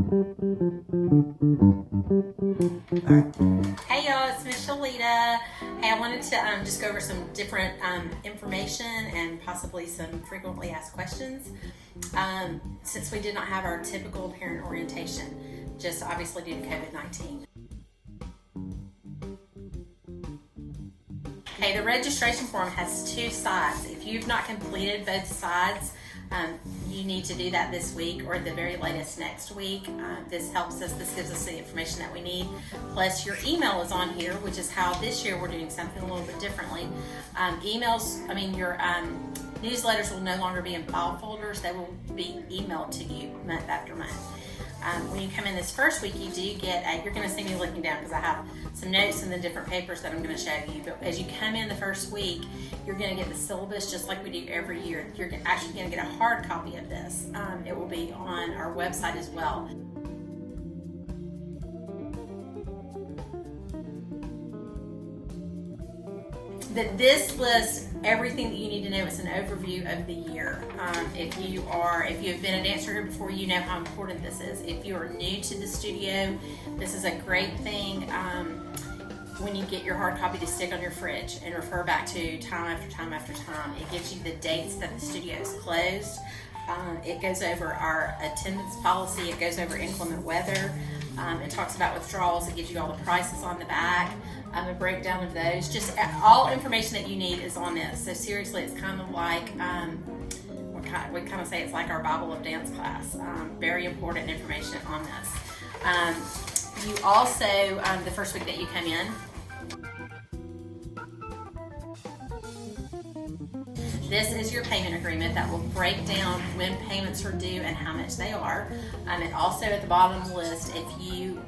Hey y'all, it's Miss Shalita. Hey, I wanted to just go over some different information and possibly some frequently asked questions. Since we did not have our typical parent orientation, just obviously due to COVID-19. Okay, the registration form has two sides. If you've not completed both sides, you need to do that this week or at the very latest next week. This helps us, this gives us the information that we need. Plus your email is on here, which is how this year we're doing something a little bit differently. Your newsletters will no longer be in file folders. They will be emailed to you month after month. When you come in this first week, you do get, you're going to see me looking down because I have some notes in the different papers that I'm going to show you. But as you come in the first week, you're going to get the syllabus just like we do every year. You're actually going to get a hard copy of this. It will be on our website as well. This lists everything that you need to know. It's an overview of the year. If you have been a dancer here before, you know how important this is. If you are new to the studio, this is a great thing when you get your hard copy to stick on your fridge and refer back to time after time after time. It gives you the dates that the studio is closed. It goes over our attendance policy. It goes over inclement weather. It talks about withdrawals. It gives you all the prices on the back. A breakdown of those. Just all information that you need is on this. So seriously, it's kind of like, we kind of say it's like our Bible of dance class. Very important information on this. You also, the first week that you come in, this is your payment agreement that will break down when payments are due and how much they are. And also at the bottom of the list, if you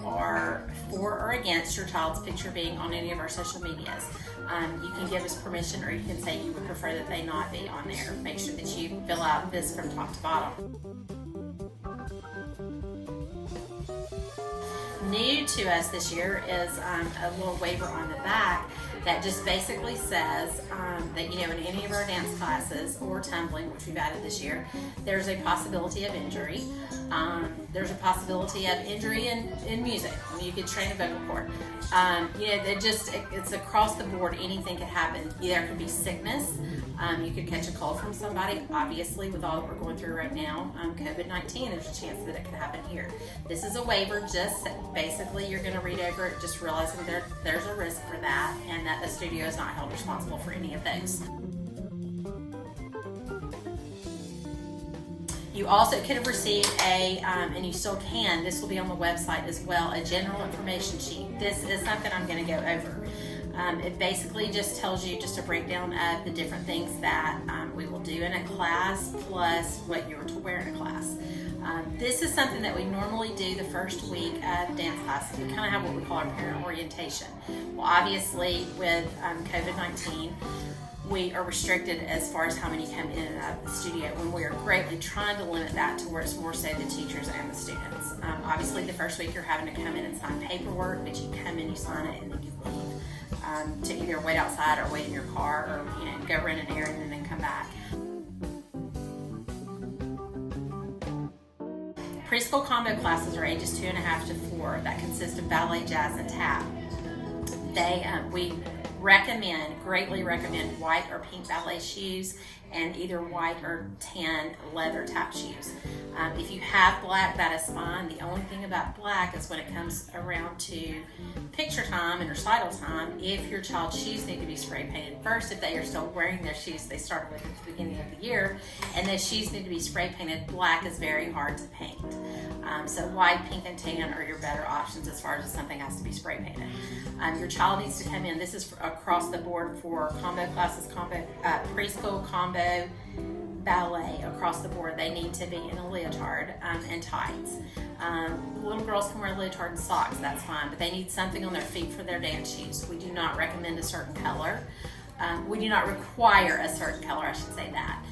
are for or against your child's picture being on any of our social medias, you can give us permission, or you can say you would prefer that they not be on there. Make sure that you fill out this from top to bottom. New to us this year is a little waiver on the back that just basically says that, in any of our dance classes or tumbling, which we've added this year, there's a possibility of injury. There's a possibility of injury in music. You could train a vocal cord. It's across the board. Anything could happen. There could be sickness. You could catch a cold from somebody. Obviously, with all that we're going through right now, COVID-19, there's a chance that it could happen here. This is a waiver. Just basically, you're going to read over it, just realizing there's a risk for that, and that the studio is not held responsible for any of those. You also could have received and you still can, this will be on the website as well, a general information sheet. This is something I'm going to go over. It basically just tells you just a breakdown of the different things that we will do in a class, plus what you're to wear in a class. This is something that we normally do the first week of dance classes. We kind of have what we call our parent orientation. Well, obviously with COVID-19, we are restricted as far as how many come in and out of the studio, when we are greatly trying to limit that to where it's more so the teachers and the students. Obviously the first week you're having to come in and sign paperwork, but you come in, you sign it, and then you leave to either wait outside or wait in your car, or go run an errand and then come back. Preschool combo classes are ages 2.5 to 4 that consist of ballet, jazz, and tap. We greatly recommend white or pink ballet shoes and either white or tan leather tap shoes. If you have black, that is fine. The only thing about black is when it comes around to picture time and recital time, if your child's shoes need to be spray painted first, if they are still wearing their shoes they started with at the beginning of the year, and those shoes need to be spray painted, black is very hard to paint. So white, pink, and tan are your better options as far as if something has to be spray painted. Your child needs to come in. This is across the board for combo classes, preschool, combo, ballet, across the board. They need to be in a leotard and tights. Little girls can wear a leotard and socks, that's fine, but they need something on their feet for their dance shoes. We do not recommend a certain color. We do not require a certain color, I should say that.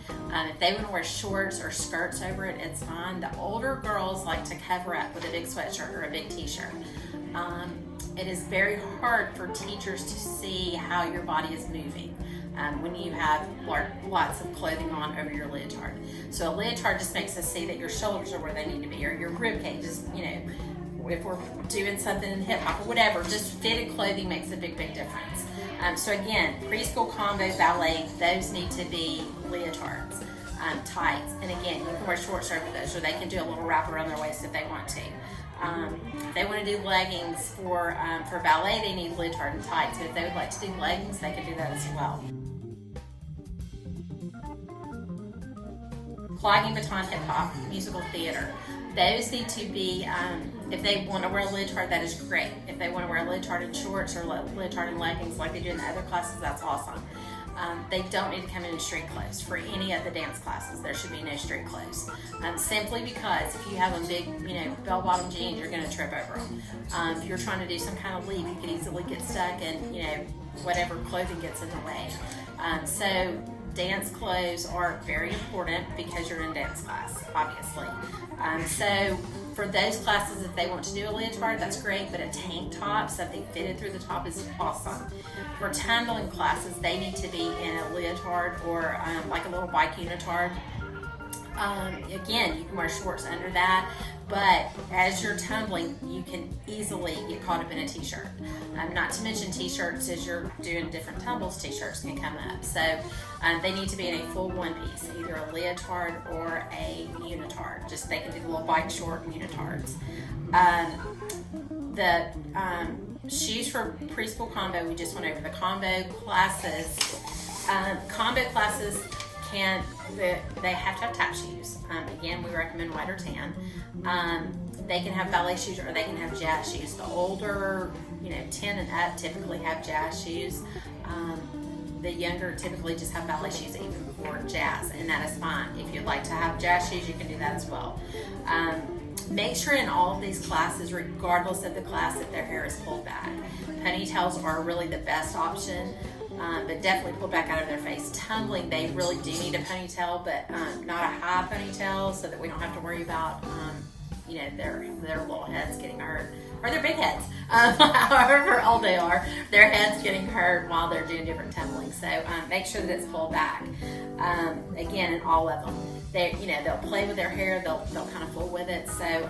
If they want to wear shorts or skirts over it, it's fine. The older girls like to cover up with a big sweatshirt or a big t-shirt. It is very hard for teachers to see how your body is moving. when you have lots of clothing on over your leotard. So a leotard just makes us see that your shoulders are where they need to be, or your rib cage is, if we're doing something in hip hop or whatever, just fitted clothing makes a big difference. So again, preschool, combo, ballet, those need to be leotards, tights. And again, you can wear shorts over those, or they can do a little wrap around their waist if they want to. If they want to do leggings for ballet, they need leotard and tights. But if they would like to do leggings, they can do that as well. Clogging, baton, hip hop, musical theater. Those need to be, if they want to wear a leotard, that is great. If they want to wear a leotard in shorts or leotard in leggings like they do in the other classes, that's awesome. They don't need to come in street clothes. For any of the dance classes, there should be no street clothes. Simply because if you have a big, bell-bottom jeans, you're going to trip over them. If you're trying to do some kind of leap, you could easily get stuck and, whatever clothing gets in the way. So dance clothes are very important because you're in dance class, obviously. So for those classes, if they want to do a leotard, that's great, but a tank top, something fitted through the top, is awesome. For tumbling classes, they need to be in a leotard or like a little bike unitard. Again, you can wear shorts under that, but as you're tumbling, you can easily get caught up in a t-shirt. Not to mention t-shirts, as you're doing different tumbles, t-shirts can come up. So they need to be in a full one piece, either a leotard or a unitard. Just they can do the little bike short and unitards. The shoes for preschool combo, we just went over the combo classes. Combo classes they have to have tap shoes. Again, we recommend white or tan. They can have ballet shoes or they can have jazz shoes. The older, 10 and up typically have jazz shoes. The younger typically just have ballet shoes even for jazz, and that is fine. If you'd like to have jazz shoes, you can do that as well. Make sure in all of these classes, regardless of the class, that their hair is pulled back. Ponytails are really the best option. But definitely pull back out of their face. Tumbling, they really do need a ponytail, but not a high ponytail, so that we don't have to worry about, their little heads getting hurt, or their big heads, however old they are, their heads getting hurt while they're doing different tumbling. So make sure that it's pulled back. Again, in all of them, they'll play with their hair, they'll kind of fool with it. So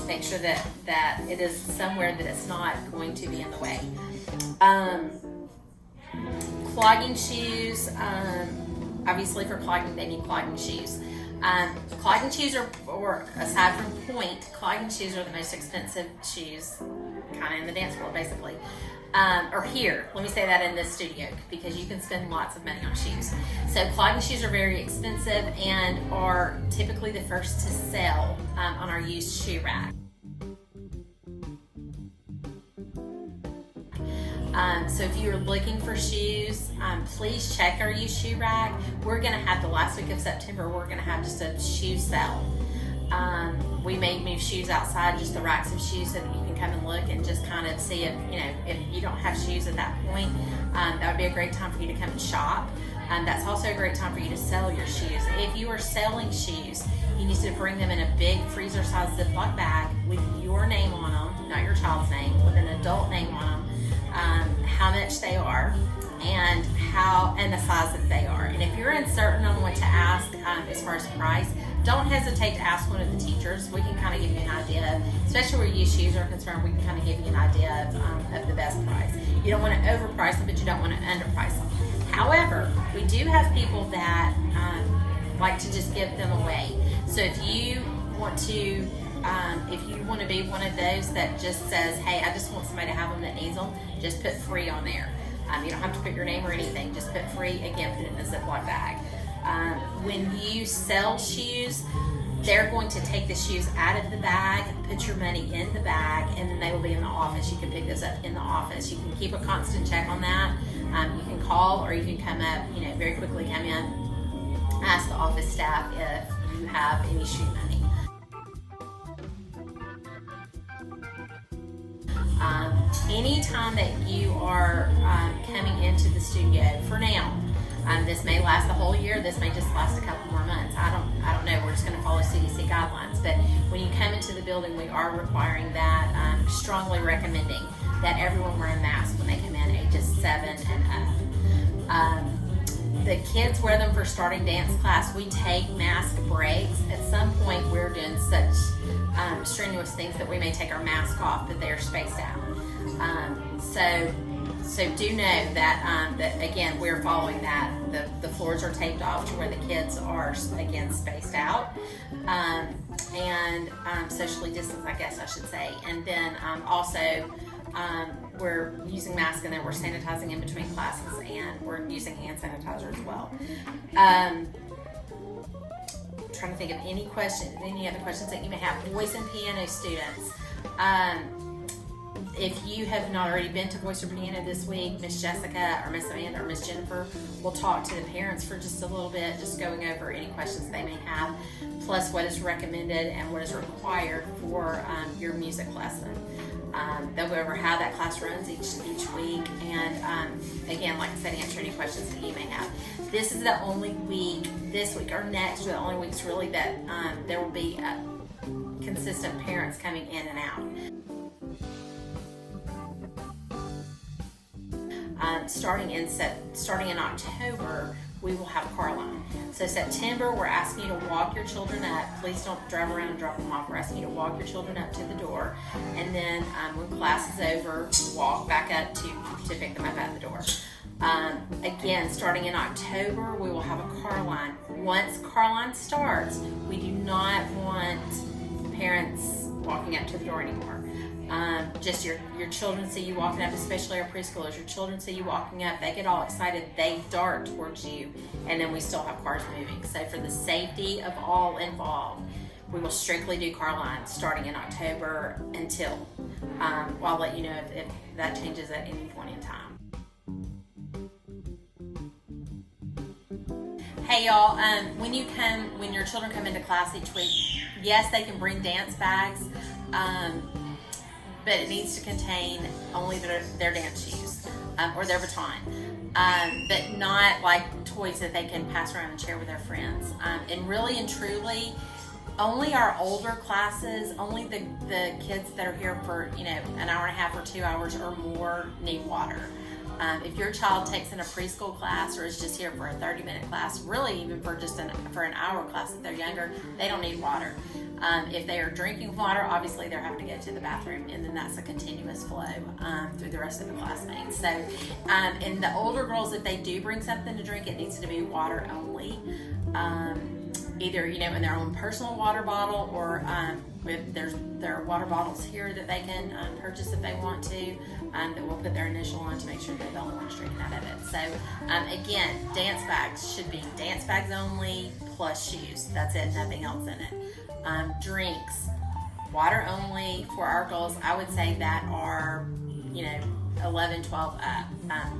make sure that it is somewhere that it's not going to be in the way. Clogging shoes, obviously for clogging, they need clogging shoes. Clogging shoes or aside from point, clogging shoes are the most expensive shoes, kind of in the dance world, basically. Or here, let me say that in this studio, because you can spend lots of money on shoes. So clogging shoes are very expensive and are typically the first to sell on our used shoe rack. So if you're looking for shoes, please check our used shoe rack. We're going to have the last week of September, we're going to have just a shoe sale. We may move shoes outside, just the racks of shoes, so that you can come and look and just kind of see if you don't have shoes at that point. That would be a great time for you to come and shop. That's also a great time for you to sell your shoes. If you are selling shoes, you need to bring them in a big freezer-sized Ziploc bag with your name on them, not your child's name, with an adult name on them. How much they are and the size that they are. And if you're uncertain on what to ask as far as price, don't hesitate to ask one of the teachers. We can kind of give you an idea, especially where used shoes are concerned. We can kind of give you an idea of the best price. You don't want to overprice them, but you don't want to underprice them. However, we do have people that like to just give them away. So if you want to be one of those that just says, hey, I just want somebody to have them that needs them, just put free on there. You don't have to put your name or anything, just put free. Again, put it in a Ziploc bag. When you sell shoes, they're going to take the shoes out of the bag, put your money in the bag, and then they will be in the office. You can pick those up in the office. You can keep a constant check on that. You can call, or you can come up, very quickly come in, ask the office staff if you have any shoe money. Anytime that you are coming into the studio, for now, this may last the whole year, this may just last a couple more months. I don't know, we're just going to follow CDC guidelines. But when you come into the building, we are requiring that, strongly recommending that everyone wear a mask when they come in, ages 7 and up. The kids wear them for starting dance class. We take mask breaks. At some point, we're doing such strenuous things that we may take our mask off, but they're spaced out. So do know that that again, we're following that. The floors are taped off to where the kids are again spaced out, and socially distanced, I guess I should say. And then also. We're using masks, and then we're sanitizing in between classes, and we're using hand sanitizer as well. Trying to think of any other questions that you may have. Voice and piano students. If you have not already been to Voice or Piano this week, Miss Jessica or Miss Amanda or Miss Jennifer will talk to the parents for just a little bit, just going over any questions they may have, plus what is recommended and what is required for your music lesson. They'll go over how that class runs each week, and again, like I said, answer any questions that you may have. This is the only week, this week or next, are the only weeks really that there will be consistent parents coming in and out. Starting in October, we will have car line. So September, we're asking you to walk your children up. Please don't drive around and drop them off. We're asking you to walk your children up to the door, and then when class is over, walk back up to pick them up at the door. Again, starting in October, we will have a car line. Once car line starts, we do not want parents walking up to the door anymore. Just your children see you walking up, especially our preschoolers. Your children see you walking up, they get all excited, they dart towards you, and then we still have cars moving. So for the safety of all involved, we will strictly do car lines starting in October until, I'll let you know if that changes at any point in time. Hey y'all, when your children come into class each week, yes, they can bring dance bags, but it needs to contain only their dance shoes or their baton, but not like toys that they can pass around and share with their friends. And really and truly, only our older classes, only the kids that are here for an hour and a half or 2 hours or more need water. If your child takes in a preschool class or is just here for a 30-minute class, really even for for an hour class if they're younger, they don't need water. If they are drinking water, obviously they're having to go to the bathroom, and then that's a continuous flow through the rest of the classmates. So, and the older girls, if they do bring something to drink, it needs to be water only. Either in their own personal water bottle, or if there are water bottles here that they can purchase if they want to, that we'll put their initial on to make sure they're the only ones drinking out of it. So again, dance bags should be dance bags only plus shoes. That's it, nothing else in it. Drinks, water only for our girls. I would say that are 11, 12 up,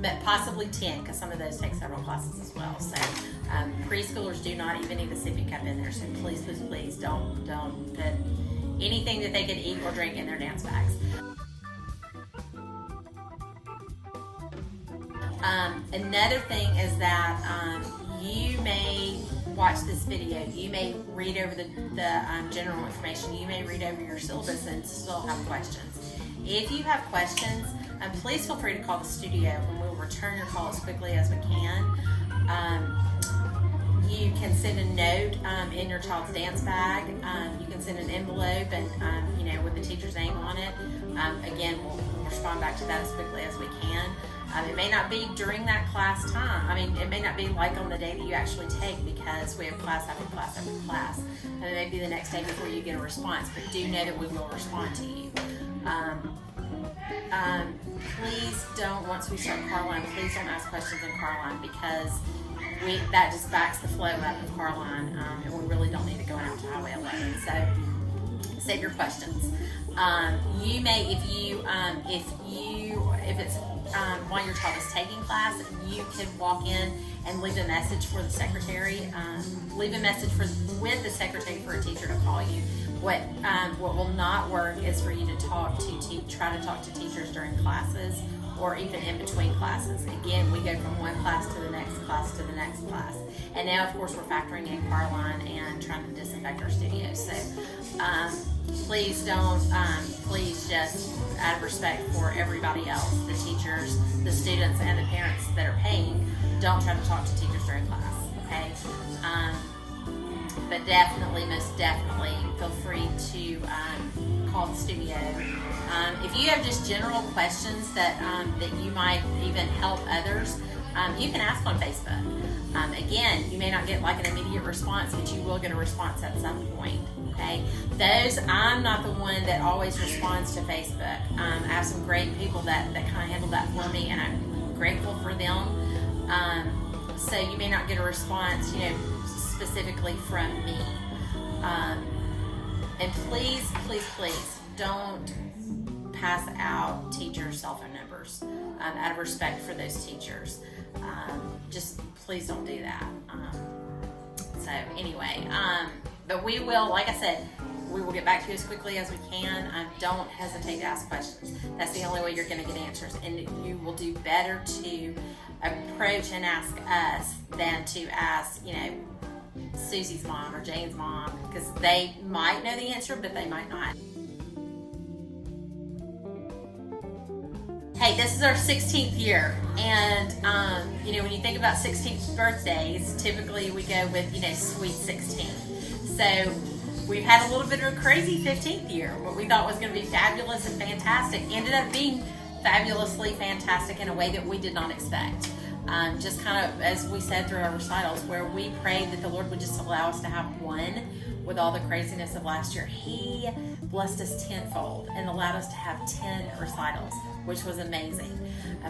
but possibly 10, because some of those take several classes as well. So preschoolers do not even need a sippy cup in there. So please don't put anything that they could eat or drink in their dance bags. Another thing is that you may watch this video, you may read over the general information, you may read over your syllabus and still have questions. If you have questions, please feel free to call the studio, and we'll return your call as quickly as we can. You can send a note in your child's dance bag. You can send an envelope and with the teacher's name on it. Again, we'll respond back to that as quickly as we can. It may not be during that class time. It may not be like on the day that you actually take, because we have class after class after class. And it may be the next day before you get a response, but do know that we will respond to you. Please don't, once we start Carline, please don't ask questions in Carline, because that just backs the flow up of Carline, and we really don't need it going out to Highway 11. So save your questions. You may, if it's while your child is taking class, you can walk in and leave a message for the secretary. Leave a message with the secretary for a teacher to call you. What will not work is for you to try to talk to teachers during classes or even in between classes. Again, we go from one class to the next class to the next class. And now, of course, we're factoring in car line and trying to disinfect our studios. So please don't, please just, out of respect for everybody else, the teachers, the students, and the parents that are paying, don't try to talk to teachers during class, okay? But definitely, most definitely, feel free to call the studio. If you have just general questions that you might even help others, you can ask on Facebook. Again, you may not get like an immediate response, but you will get a response at some point, okay? I'm not the one that always responds to Facebook. I have some great people that kind of handle that for me, and I'm grateful for them. So you may not get a response, specifically from me. And please, please, please don't pass out teachers' cell phone numbers out of respect for those teachers. Just please don't do that. So anyway, but we will, like I said, we will get back to you as quickly as we can. Don't hesitate to ask questions. That's the only way you're going to get answers. And you will do better to approach and ask us than to ask, Susie's mom or Jane's mom, because they might know the answer, but they might not. Hey, this is our 16th year, and when you think about 16th birthdays, typically we go with sweet 16. So we've had a little bit of a crazy 15th year. What we thought was going to be fabulous and fantastic ended up being fabulously fantastic in a way that we did not expect. Just kind of, as we said through our recitals, where we prayed that the Lord would just allow us to have one with all the craziness of last year. He blessed us tenfold and allowed us to have 10 recitals, which was amazing.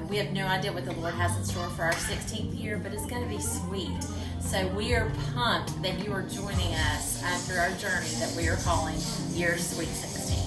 We have no idea what the Lord has in store for our 16th year, but it's going to be sweet. So we are pumped that you are joining us through our journey that we are calling Year Sweet 16.